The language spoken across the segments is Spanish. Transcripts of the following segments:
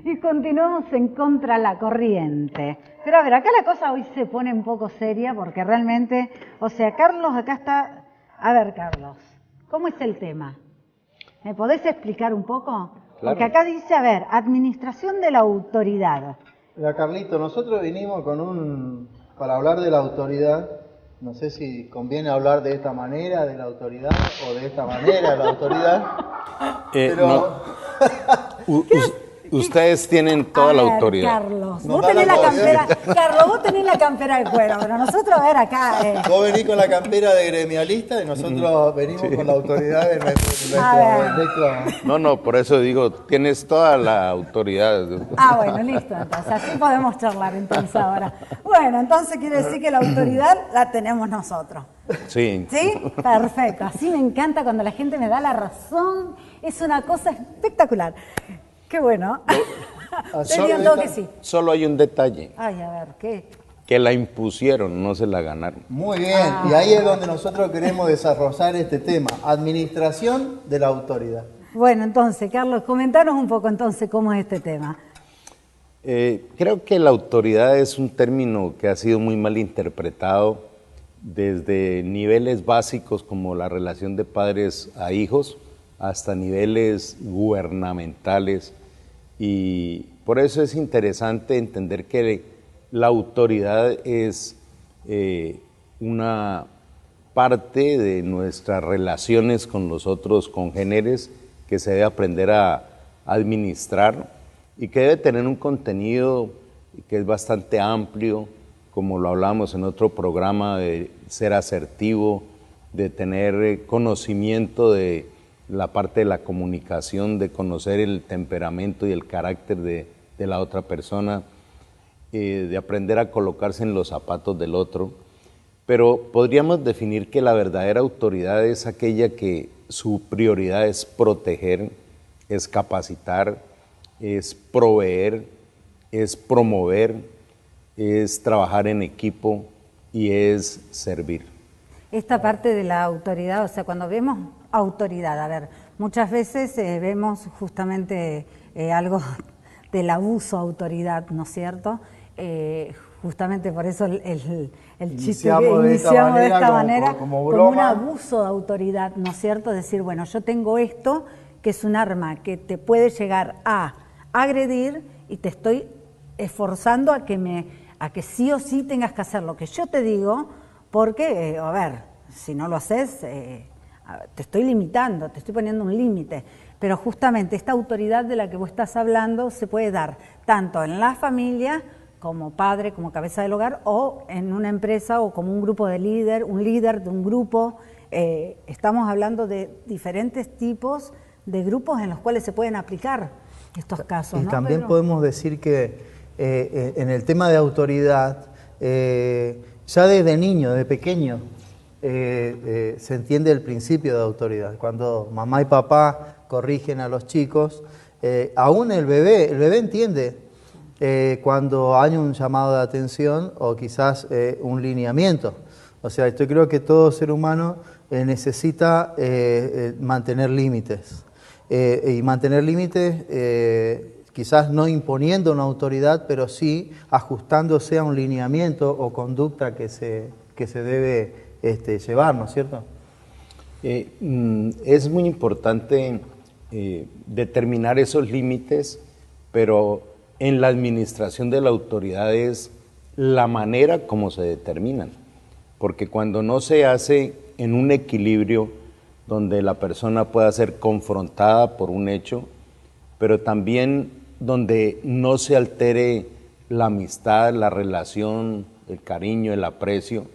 Y continuamos en Contra la Corriente. Pero a ver, acá la cosa hoy se pone un poco seria porque realmente, o sea, Carlos acá está... A ver, Carlos, ¿cómo es el tema? ¿Me podés explicar un poco? Claro. Porque acá dice, a ver, administración de la autoridad. Mira, Carlito, nosotros vinimos para hablar de la autoridad. No sé si conviene hablar de esta manera de la autoridad o de esta manera de la autoridad. Pero... Ustedes tienen toda la autoridad. Carlos, vos tenés la campera, Carlos, vos tenés la campera de cuero, pero nosotros, a ver, acá... Vos venís con la campera de gremialista y nosotros venimos con la autoridad de nuestro... No, por eso digo, tienes toda la autoridad. Bueno, listo, entonces, así podemos charlar entonces ahora. Bueno, entonces quiere decir que la autoridad la tenemos nosotros. Sí. ¿Sí? Perfecto, así me encanta cuando la gente me da la razón, es una cosa espectacular. Qué bueno. Solo hay un detalle. Ay, a ver, ¿qué? Que la impusieron, no se la ganaron. Muy bien, y ahí es donde nosotros queremos desarrollar este tema, administración de la autoridad. Bueno, entonces, Carlos, comentanos un poco entonces cómo es este tema. Creo que la autoridad es un término que ha sido muy mal interpretado desde niveles básicos como la relación de padres a hijos hasta niveles gubernamentales, y por eso es interesante entender que la autoridad es una parte de nuestras relaciones con los otros congéneres que se debe aprender a administrar y que debe tener un contenido que es bastante amplio, como lo hablamos en otro programa, de ser asertivo, de tener conocimiento de la parte de la comunicación, de conocer el temperamento y el carácter de la otra persona, de aprender a colocarse en los zapatos del otro. Pero podríamos definir que la verdadera autoridad es aquella que su prioridad es proteger, es capacitar, es proveer, es promover, es trabajar en equipo y es servir. Esta parte de la autoridad, o sea, cuando vemos autoridad, a ver, muchas veces vemos justamente algo del abuso de autoridad, ¿no es cierto? Justamente por eso el chiste que iniciamos de esta manera como un abuso de autoridad, ¿no es cierto? Decir, bueno, yo tengo esto que es un arma que te puede llegar a agredir y te estoy esforzando a que sí o sí tengas que hacer lo que yo te digo, porque, a ver, si no lo haces, te estoy limitando, te estoy poniendo un límite. Pero justamente esta autoridad de la que vos estás hablando se puede dar tanto en la familia, como padre, como cabeza del hogar, o en una empresa o como un grupo de líder, un líder de un grupo. Estamos hablando de diferentes tipos de grupos en los cuales se pueden aplicar estos casos. Y ¿no, también Pedro? podemos decir que en el tema de autoridad, ya desde niño, de pequeño, se entiende el principio de autoridad. Cuando mamá y papá corrigen a los chicos, aún el bebé entiende cuando hay un llamado de atención o quizás un lineamiento. O sea, yo creo que todo ser humano necesita mantener límites. Y mantener límites quizás no imponiendo una autoridad, pero sí ajustándose a un lineamiento o conducta que se debe llevar, ¿no es cierto? Es muy importante determinar esos límites, pero en la administración de la autoridad es la manera como se determinan, porque cuando no se hace en un equilibrio donde la persona pueda ser confrontada por un hecho, pero también donde no se altere la amistad, la relación, el cariño, el aprecio,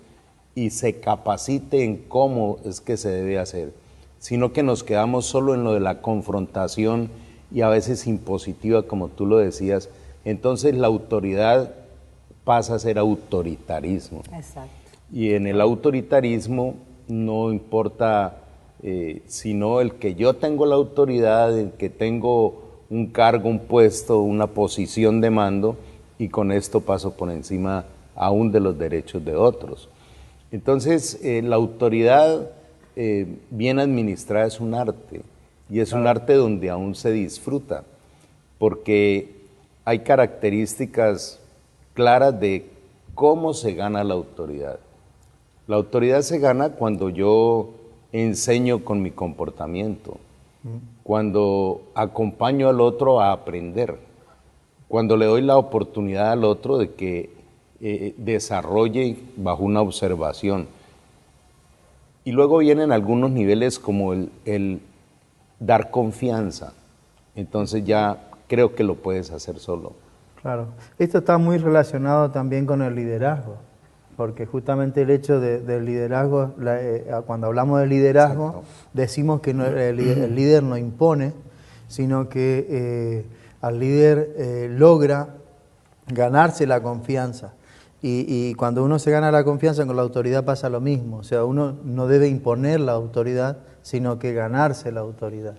y se capacite en cómo es que se debe hacer, sino que nos quedamos solo en lo de la confrontación y a veces impositiva, como tú lo decías, entonces la autoridad pasa a ser autoritarismo. Exacto. Y en el autoritarismo no importa sino el que yo tengo la autoridad, el que tengo un cargo, un puesto, una posición de mando, y con esto paso por encima aún de los derechos de otros. Entonces, la autoridad bien administrada es un arte, y es un arte donde aún se disfruta, porque hay características claras de cómo se gana la autoridad. La autoridad se gana cuando yo enseño con mi comportamiento, cuando acompaño al otro a aprender, cuando le doy la oportunidad al otro de que desarrolle bajo una observación. Y luego vienen algunos niveles como el dar confianza. Entonces ya creo que lo puedes hacer solo. Claro. Esto está muy relacionado también con el liderazgo, porque justamente el hecho del liderazgo, cuando hablamos de liderazgo, exacto, decimos que no, el líder no impone, sino que al líder logra ganarse la confianza. Y cuando uno se gana la confianza con la autoridad pasa lo mismo. O sea, uno no debe imponer la autoridad, sino que ganarse la autoridad.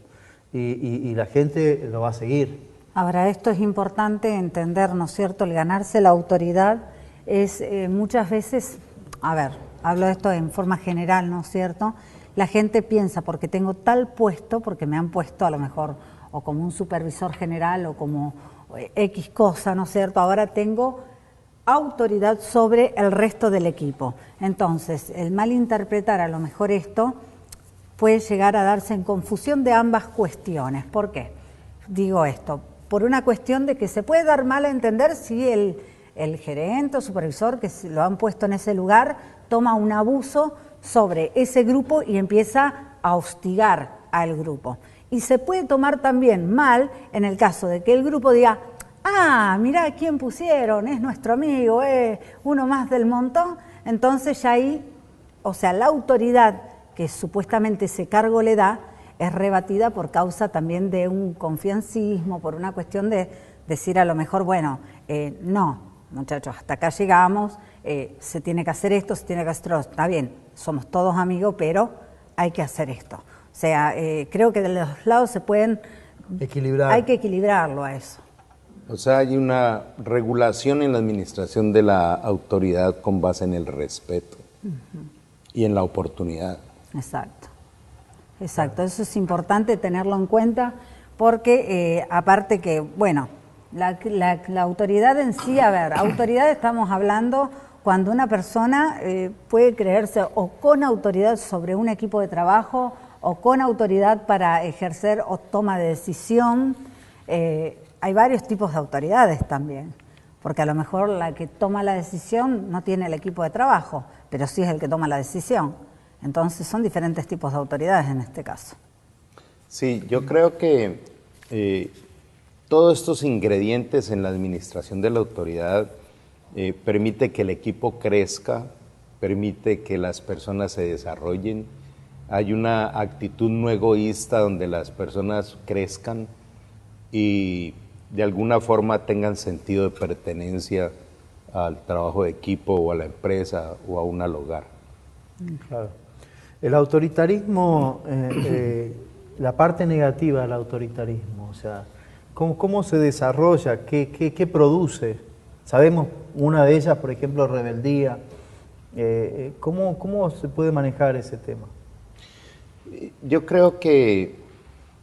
Y la gente lo va a seguir. Ahora, esto es importante entender, ¿no es cierto? El ganarse la autoridad es muchas veces, a ver, hablo de esto en forma general, ¿no es cierto? La gente piensa, porque tengo tal puesto, porque me han puesto a lo mejor o como un supervisor general o como X cosa, ¿no es cierto? Ahora tengo autoridad sobre el resto del equipo. Entonces, el malinterpretar a lo mejor esto puede llegar a darse en confusión de ambas cuestiones. ¿Por qué? Digo esto, por una cuestión de que se puede dar mal a entender si el gerente o supervisor que lo han puesto en ese lugar toma un abuso sobre ese grupo y empieza a hostigar al grupo. Y se puede tomar también mal en el caso de que el grupo diga: ah, mirá quién pusieron, es nuestro amigo, es uno más del montón. Entonces ya ahí, o sea, la autoridad que supuestamente ese cargo le da es rebatida por causa también de un confiancismo, por una cuestión de decir a lo mejor, bueno, no, muchachos, hasta acá llegamos, se tiene que hacer esto, se tiene que hacer esto. Está bien, somos todos amigos, pero hay que hacer esto. O sea, creo que de los lados se pueden equilibrar. Hay que equilibrarlo a eso. O sea, hay una regulación en la administración de la autoridad con base en el respeto y en la oportunidad. Exacto, exacto. Eso es importante tenerlo en cuenta porque aparte que, bueno, la autoridad en sí, a ver, autoridad estamos hablando cuando una persona puede creerse o con autoridad sobre un equipo de trabajo o con autoridad para ejercer o toma de decisión. Hay varios tipos de autoridades también, porque a lo mejor la que toma la decisión no tiene el equipo de trabajo, pero sí es el que toma la decisión. Entonces son diferentes tipos de autoridades en este caso. Sí, yo creo que todos estos ingredientes en la administración de la autoridad permite que el equipo crezca, permite que las personas se desarrollen. Hay una actitud no egoísta donde las personas crezcan y de alguna forma tengan sentido de pertenencia al trabajo de equipo o a la empresa o aún al hogar. Claro. El autoritarismo, la parte negativa del autoritarismo, o sea, ¿cómo se desarrolla? ¿Qué produce? Sabemos una de ellas, por ejemplo, rebeldía. ¿Cómo se puede manejar ese tema? Yo creo que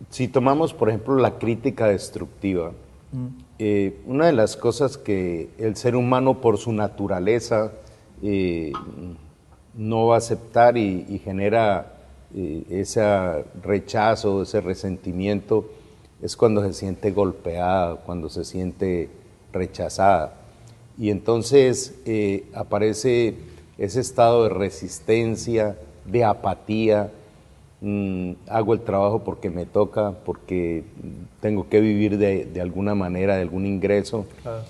si tomamos, por ejemplo, la crítica destructiva, una de las cosas que el ser humano por su naturaleza no va a aceptar y genera ese rechazo, ese resentimiento, es cuando se siente golpeada, cuando se siente rechazada. Y entonces aparece ese estado de resistencia, de apatía. Hago el trabajo porque me toca, porque tengo que vivir de alguna manera, de algún ingreso. Claro.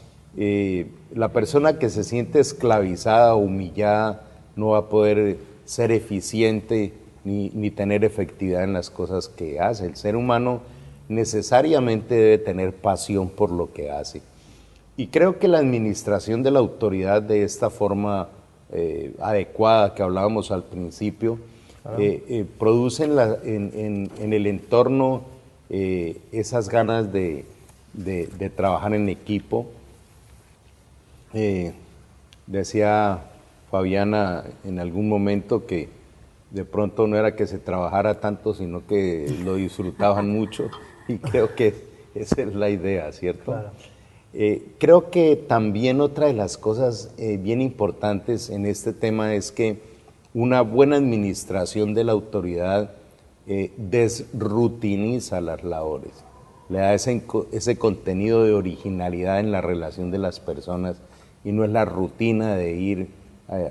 La persona que se siente esclavizada, humillada, no va a poder ser eficiente ni tener efectividad en las cosas que hace. El ser humano necesariamente debe tener pasión por lo que hace. Y creo que la administración de la autoridad de esta forma adecuada que hablábamos al principio, produce en el entorno esas ganas de trabajar en equipo. Decía Fabiana en algún momento que de pronto no era que se trabajara tanto, sino que lo disfrutaban mucho, y creo que esa es la idea, ¿cierto? Claro. Creo que también otra de las cosas bien importantes en este tema es que una buena administración de la autoridad desrutiniza las labores, le da ese contenido de originalidad en la relación de las personas y no es la rutina de ir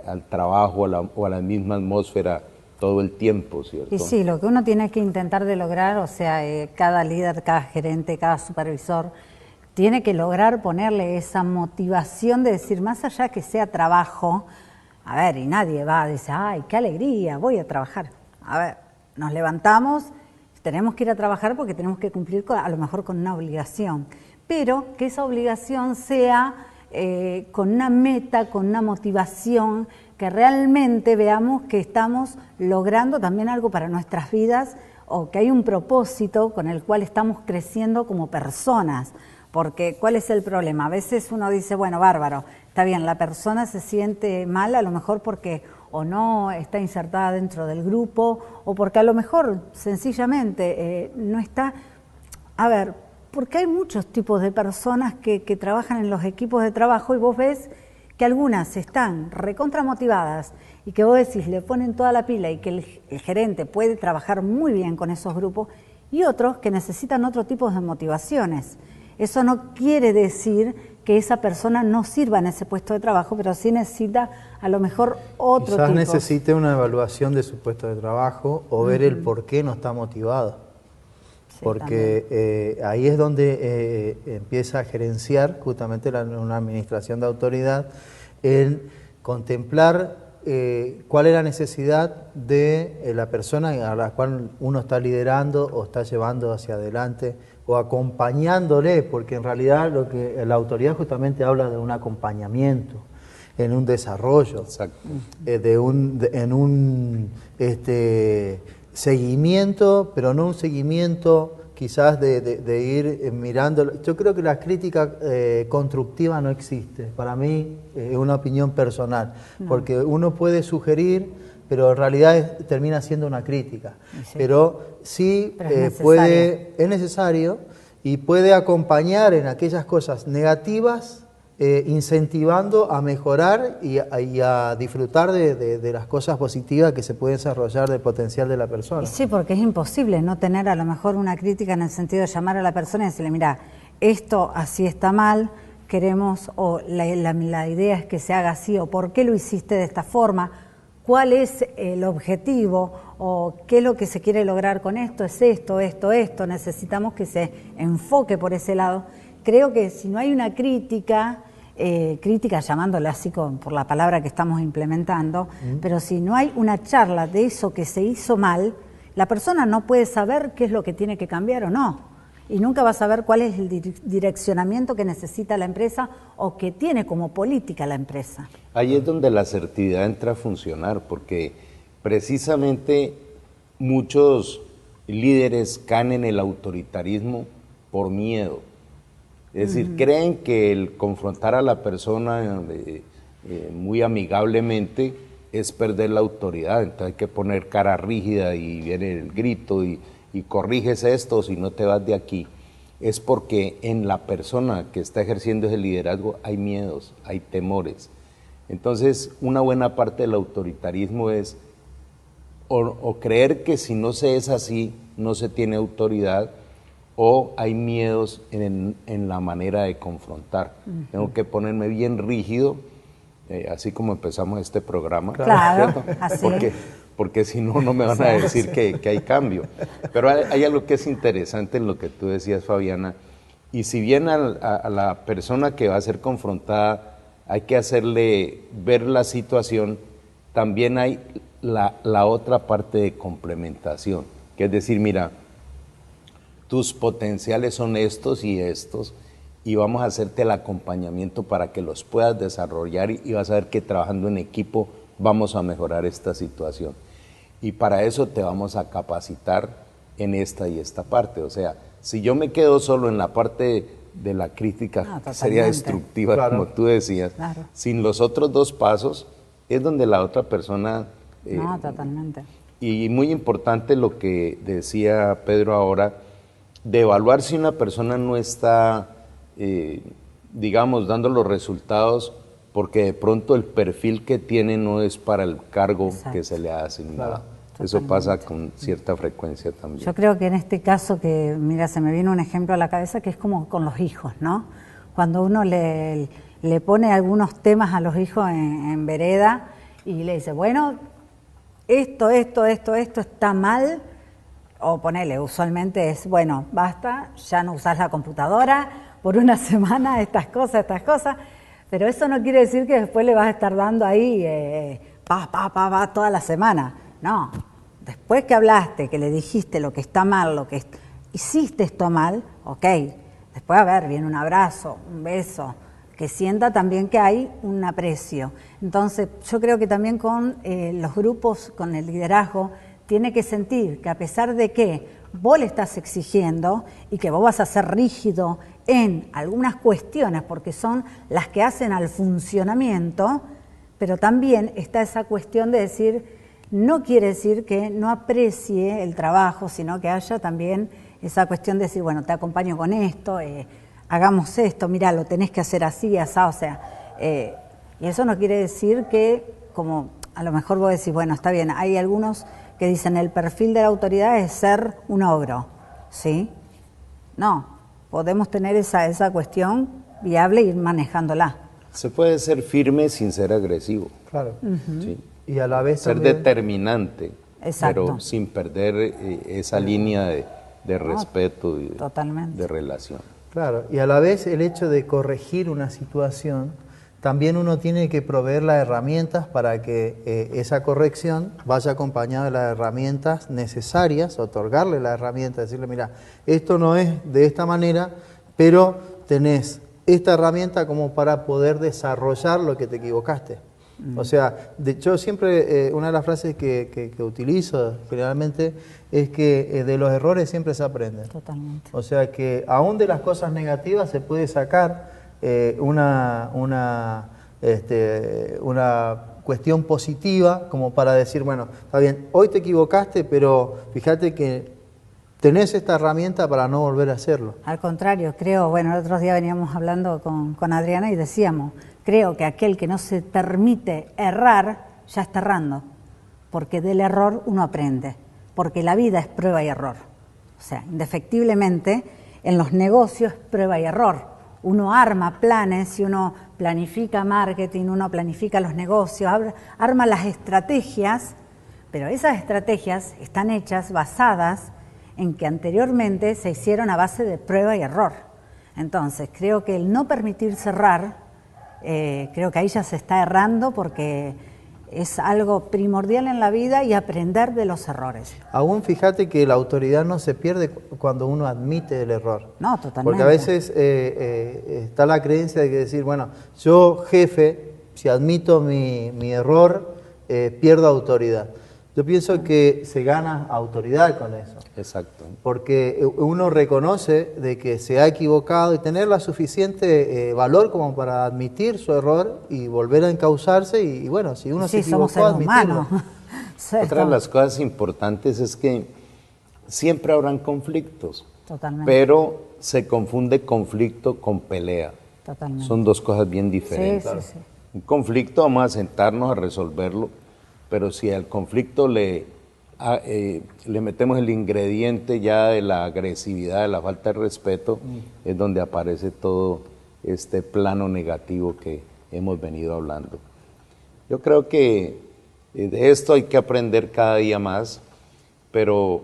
al trabajo o a la misma atmósfera todo el tiempo, ¿cierto? Y sí, lo que uno tiene que intentar de lograr, o sea, cada líder, cada gerente, cada supervisor, tiene que lograr ponerle esa motivación de decir, más allá que sea trabajo, a ver, y nadie va a decir, ay, qué alegría, voy a trabajar. A ver, nos levantamos, tenemos que ir a trabajar porque tenemos que cumplir a lo mejor con una obligación, pero que esa obligación sea con una meta, con una motivación, que realmente veamos que estamos logrando también algo para nuestras vidas o que hay un propósito con el cual estamos creciendo como personas. Porque, ¿cuál es el problema? A veces uno dice, bueno, bárbaro, está bien, la persona se siente mal a lo mejor porque o no está insertada dentro del grupo o porque a lo mejor sencillamente no está... A ver, porque hay muchos tipos de personas que trabajan en los equipos de trabajo y vos ves que algunas están recontramotivadas y que vos decís, le ponen toda la pila y que el gerente puede trabajar muy bien con esos grupos y otros que necesitan otro tipo de motivaciones. Eso no quiere decir que esa persona no sirva en ese puesto de trabajo, pero sí necesita a lo mejor otro tipo. Quizás necesite una evaluación de su puesto de trabajo o ver el por qué no está motivado. Sí, porque ahí es donde empieza a gerenciar justamente una administración de autoridad en contemplar cuál es la necesidad de la persona a la cual uno está liderando o está llevando hacia adelante o acompañándole, porque en realidad lo que la autoridad justamente habla de un acompañamiento, en un desarrollo, en un seguimiento, pero no un seguimiento quizás de ir mirando. Yo creo que la crítica constructiva no existe, para mí es una opinión personal, porque uno puede sugerir, pero en realidad termina siendo una crítica. Sí. Pero sí es necesario y puede acompañar en aquellas cosas negativas, incentivando a mejorar y a disfrutar de las cosas positivas que se pueden desarrollar del potencial de la persona. Sí, porque es imposible no tener a lo mejor una crítica en el sentido de llamar a la persona y decirle, mira, esto así está mal, queremos, o la idea es que se haga así, o por qué lo hiciste de esta forma, cuál es el objetivo o qué es lo que se quiere lograr con esto, es esto, necesitamos que se enfoque por ese lado. Creo que si no hay una crítica llamándola así por la palabra que estamos implementando, pero si no hay una charla de eso que se hizo mal, la persona no puede saber qué es lo que tiene que cambiar o no. Y nunca va a saber cuál es el direccionamiento que necesita la empresa o que tiene como política la empresa. Ahí es donde la asertividad entra a funcionar, porque precisamente muchos líderes caen en el autoritarismo por miedo. Es decir, creen que el confrontar a la persona muy amigablemente es perder la autoridad, entonces hay que poner cara rígida y viene el grito y corriges esto, si no te vas de aquí. Es porque en la persona que está ejerciendo ese liderazgo hay miedos, hay temores. Entonces, una buena parte del autoritarismo es o creer que si no se es así, no se tiene autoridad, o hay miedos en la manera de confrontar. Tengo que ponerme bien rígido, así como empezamos este programa. Claro, así. Porque si no, no me van a decir que hay cambio. Pero hay algo que es interesante en lo que tú decías, Fabiana, y si bien a la persona que va a ser confrontada hay que hacerle ver la situación, también hay la otra parte de complementación, que es decir, mira, tus potenciales son estos y vamos a hacerte el acompañamiento para que los puedas desarrollar y vas a ver que trabajando en equipo vamos a mejorar esta situación. Y para eso te vamos a capacitar en esta y esta parte. O sea, si yo me quedo solo en la parte de la crítica, sería destructiva, claro, como tú decías. Claro. Sin los otros dos pasos es donde la otra persona... totalmente. Y muy importante lo que decía Pedro ahora, de evaluar si una persona no está digamos, dando los resultados porque de pronto el perfil que tiene no es para el cargo que se le ha asignado. Claro. Eso pasa con cierta frecuencia también. Yo creo que en este caso, que mira, se me viene un ejemplo a la cabeza que es como con los hijos, ¿no? Cuando uno le pone algunos temas a los hijos en vereda y le dice, bueno, esto está mal, o ponele, usualmente es, bueno, basta, ya no usás la computadora por una semana, estas cosas, pero eso no quiere decir que después le vas a estar dando ahí toda la semana. No, después que hablaste, que le dijiste lo que está mal, hiciste esto mal, ok, después a ver, viene un abrazo, un beso, que sienta también que hay un aprecio. Entonces, yo creo que también con los grupos, con el liderazgo, tiene que sentir que a pesar de que vos le estás exigiendo y que vos vas a ser rígido en algunas cuestiones, porque son las que hacen al funcionamiento, pero también está esa cuestión de decir, no quiere decir que no aprecie el trabajo, sino que haya también esa cuestión de decir, bueno, te acompaño con esto, hagamos esto, mira, lo tenés que hacer así, asá, o sea, y eso no quiere decir que, como a lo mejor vos decís, bueno, está bien, hay algunos que dicen el perfil de la autoridad es ser un ogro, ¿sí? No, podemos tener esa cuestión viable e ir manejándola. Se puede ser firme sin ser agresivo. Claro. ¿sí? Y a la vez ser también determinante, Exacto. pero sin perder esa línea de respeto y totalmente. de relación. Claro, y a la vez el hecho de corregir una situación, también uno tiene que proveer las herramientas para que esa corrección vaya acompañada de las herramientas necesarias, otorgarle las herramientas, decirle, mira, esto no es de esta manera, pero tenés esta herramienta como para poder desarrollar lo que te equivocaste. O sea, yo siempre, una de las frases que utilizo generalmente es que de los errores siempre se aprende. Totalmente. O sea que aún de las cosas negativas se puede sacar una cuestión positiva como para decir, bueno, está bien, hoy te equivocaste, pero fíjate que tenés esta herramienta para no volver a hacerlo. Al contrario, creo, bueno, el otro día veníamos hablando con Adriana y decíamos, creo que aquel que no se permite errar, ya está errando, porque del error uno aprende, porque la vida es prueba y error. O sea, indefectiblemente, en los negocios es prueba y error. Uno arma planes y uno planifica marketing, uno planifica los negocios, arma las estrategias, pero esas estrategias están hechas basadas en que anteriormente se hicieron a base de prueba y error. Entonces, creo que el no permitirse errar, creo que ahí ya se está errando porque es algo primordial en la vida y aprender de los errores. Aún fíjate que la autoridad no se pierde cuando uno admite el error. No, totalmente. Porque a veces está la creencia de que decir, bueno, yo jefe, si admito mi error, pierdo autoridad. Yo pienso que se gana autoridad con eso. Exacto. Porque uno reconoce de que se ha equivocado y tener la suficiente valor como para admitir su error y volver a encauzarse y bueno, si uno se equivocó, admitirlo. Otra de las cosas importantes es que siempre habrán conflictos. Totalmente. Pero se confunde conflicto con pelea. Totalmente. Son dos cosas bien diferentes. Sí. Un conflicto vamos a sentarnos a resolverlo, pero si al conflicto le metemos el ingrediente ya de la agresividad, de la falta de respeto, es donde aparece todo este plano negativo que hemos venido hablando. Yo creo que de esto hay que aprender cada día más, pero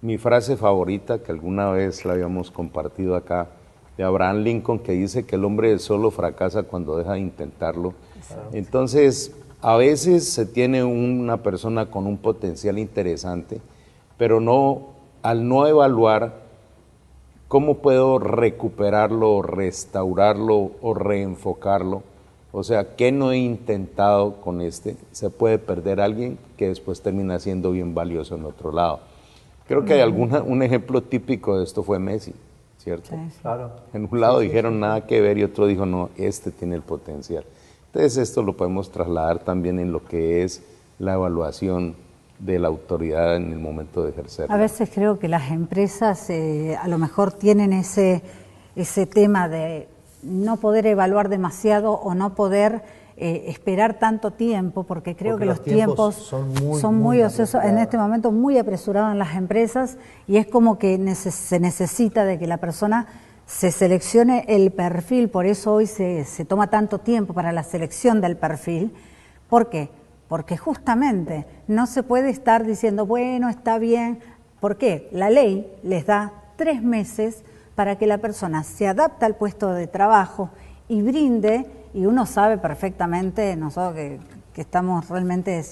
mi frase favorita, que alguna vez la habíamos compartido acá, de Abraham Lincoln, que dice que el hombre solo fracasa cuando deja de intentarlo. Entonces, a veces se tiene una persona con un potencial interesante, pero al no evaluar cómo puedo recuperarlo, restaurarlo o reenfocarlo, o sea, ¿qué no he intentado con se puede perder a alguien que después termina siendo bien valioso en otro lado. Creo que hay un ejemplo típico de esto fue Messi, ¿cierto? Sí. Claro. En un lado dijeron nada que ver y otro dijo, no, tiene el potencial. Entonces esto lo podemos trasladar también en lo que es la evaluación de la autoridad en el momento de ejercer. A veces creo que las empresas a lo mejor tienen ese tema de no poder evaluar demasiado o no poder esperar tanto tiempo, porque creo que los tiempos son muy ociosos, en este momento muy apresurados en las empresas, y es como que se necesita de que la persona se seleccione el perfil. Por eso hoy se toma tanto tiempo para la selección del perfil. ¿Por qué? Porque justamente no se puede estar diciendo, bueno, está bien. ¿Por qué? La ley les da 3 meses para que la persona se adapte al puesto de trabajo y brinde, y uno sabe perfectamente, nosotros que estamos realmente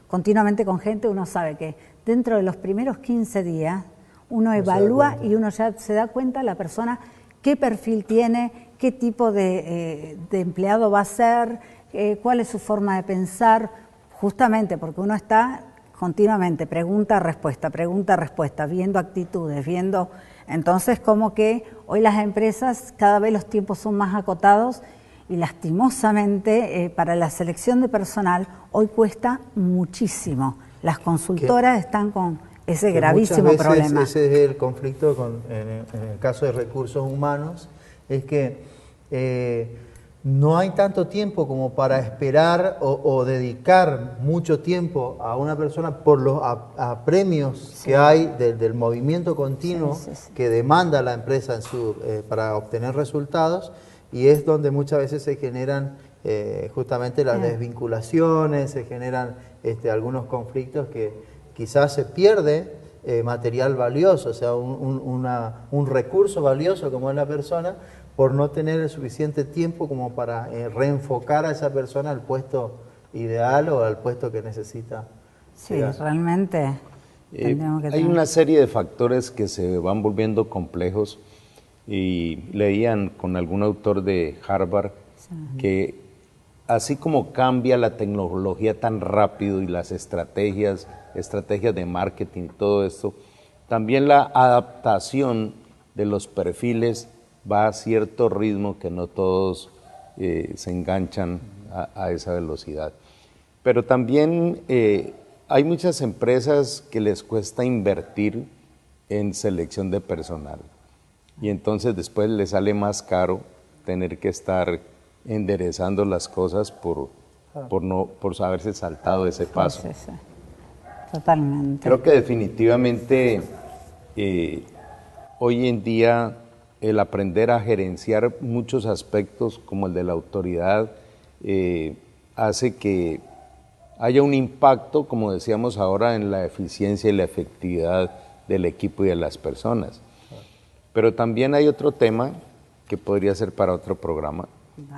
continuamente con gente, uno sabe que dentro de los primeros 15 días uno evalúa y uno ya se da cuenta la persona qué perfil tiene, qué tipo de empleado va a ser, cuál es su forma de pensar, justamente porque uno está continuamente pregunta-respuesta, viendo actitudes, viendo. Entonces, como que hoy las empresas, cada vez los tiempos son más acotados y lastimosamente para la selección de personal hoy cuesta muchísimo. Las consultoras están con ese gravísimo problema. Ese es el conflicto en el caso de recursos humanos, es que no hay tanto tiempo como para esperar o dedicar mucho tiempo a una persona por los apremios que hay del movimiento continuo que demanda la empresa para obtener resultados, y es donde muchas veces se generan justamente las desvinculaciones, se generan algunos conflictos que quizás se pierde material valioso, o sea, un recurso valioso como es la persona, por no tener el suficiente tiempo como para reenfocar a esa persona al puesto ideal o al puesto que necesita. Sí, realmente. Hay una serie de factores que se van volviendo complejos, y leían con algún autor de Harvard que así como cambia la tecnología tan rápido y las estrategias de marketing y todo esto, también la adaptación de los perfiles va a cierto ritmo que no todos se enganchan a esa velocidad. Pero también hay muchas empresas que les cuesta invertir en selección de personal, y entonces después les sale más caro tener que estar enderezando las cosas por haberse saltado ese paso. Sí. Totalmente. Creo que definitivamente hoy en día el aprender a gerenciar muchos aspectos como el de la autoridad hace que haya un impacto, como decíamos ahora, en la eficiencia y la efectividad del equipo y de las personas. Pero también hay otro tema que podría ser para otro programa,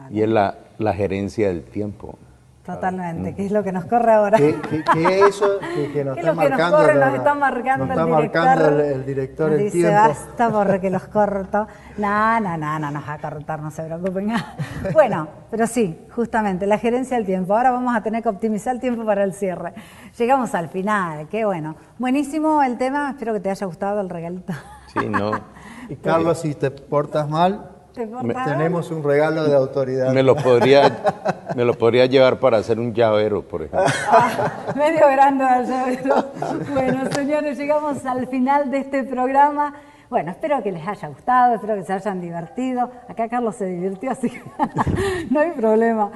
y es la gerencia del tiempo. Totalmente, que es lo que nos corre ahora. ¿Qué es eso que nos está marcando? Nos está marcando el director el dice, tiempo. Basta porque los corto. No nos va a cortar, no se preocupen. Bueno, pero sí, justamente, la gerencia del tiempo. Ahora vamos a tener que optimizar el tiempo para el cierre. Llegamos al final, qué bueno. Buenísimo el tema, espero que te haya gustado el regalito. Sí, no. Y Carlos, si te portas mal, tenemos un regalo de autoridad. Me lo podría llevar para hacer un llavero, por ejemplo. Medio grande el llavero. Bueno, señores, llegamos al final de este programa. Bueno, espero que les haya gustado, espero que se hayan divertido. Acá Carlos se divirtió, así que no hay problema.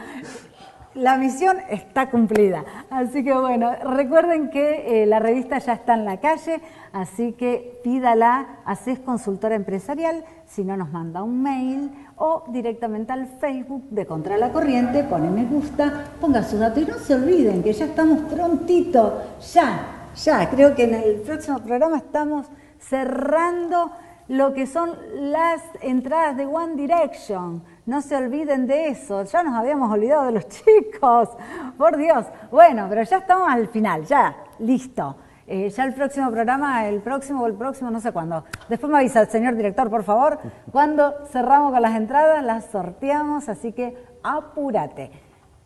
La misión está cumplida. Así que bueno, recuerden que la revista ya está en la calle, así que pídala a CES Consultora Empresarial, si no nos manda un mail o directamente al Facebook de Contra la Corriente, pone me gusta, ponga sus datos y no se olviden que ya estamos prontito, ya, creo que en el próximo programa estamos cerrando lo que son las entradas de One Direction. No se olviden de eso, ya nos habíamos olvidado de los chicos, por Dios. Bueno, pero ya estamos al final, ya, listo. Ya el próximo programa, el próximo, no sé cuándo. Después me avisa el señor director, por favor, cuando cerramos con las entradas, las sorteamos, así que apúrate.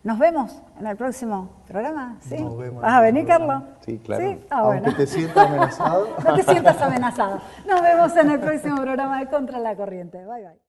¿Nos vemos en el próximo programa? ¿Sí? Nos vemos. ¿Vas a venir, Carlos? Sí, claro. ¿Sí? Aunque bueno. te sientas amenazado. No te sientas amenazado. Nos vemos en el próximo programa de Contra la Corriente. Bye, bye.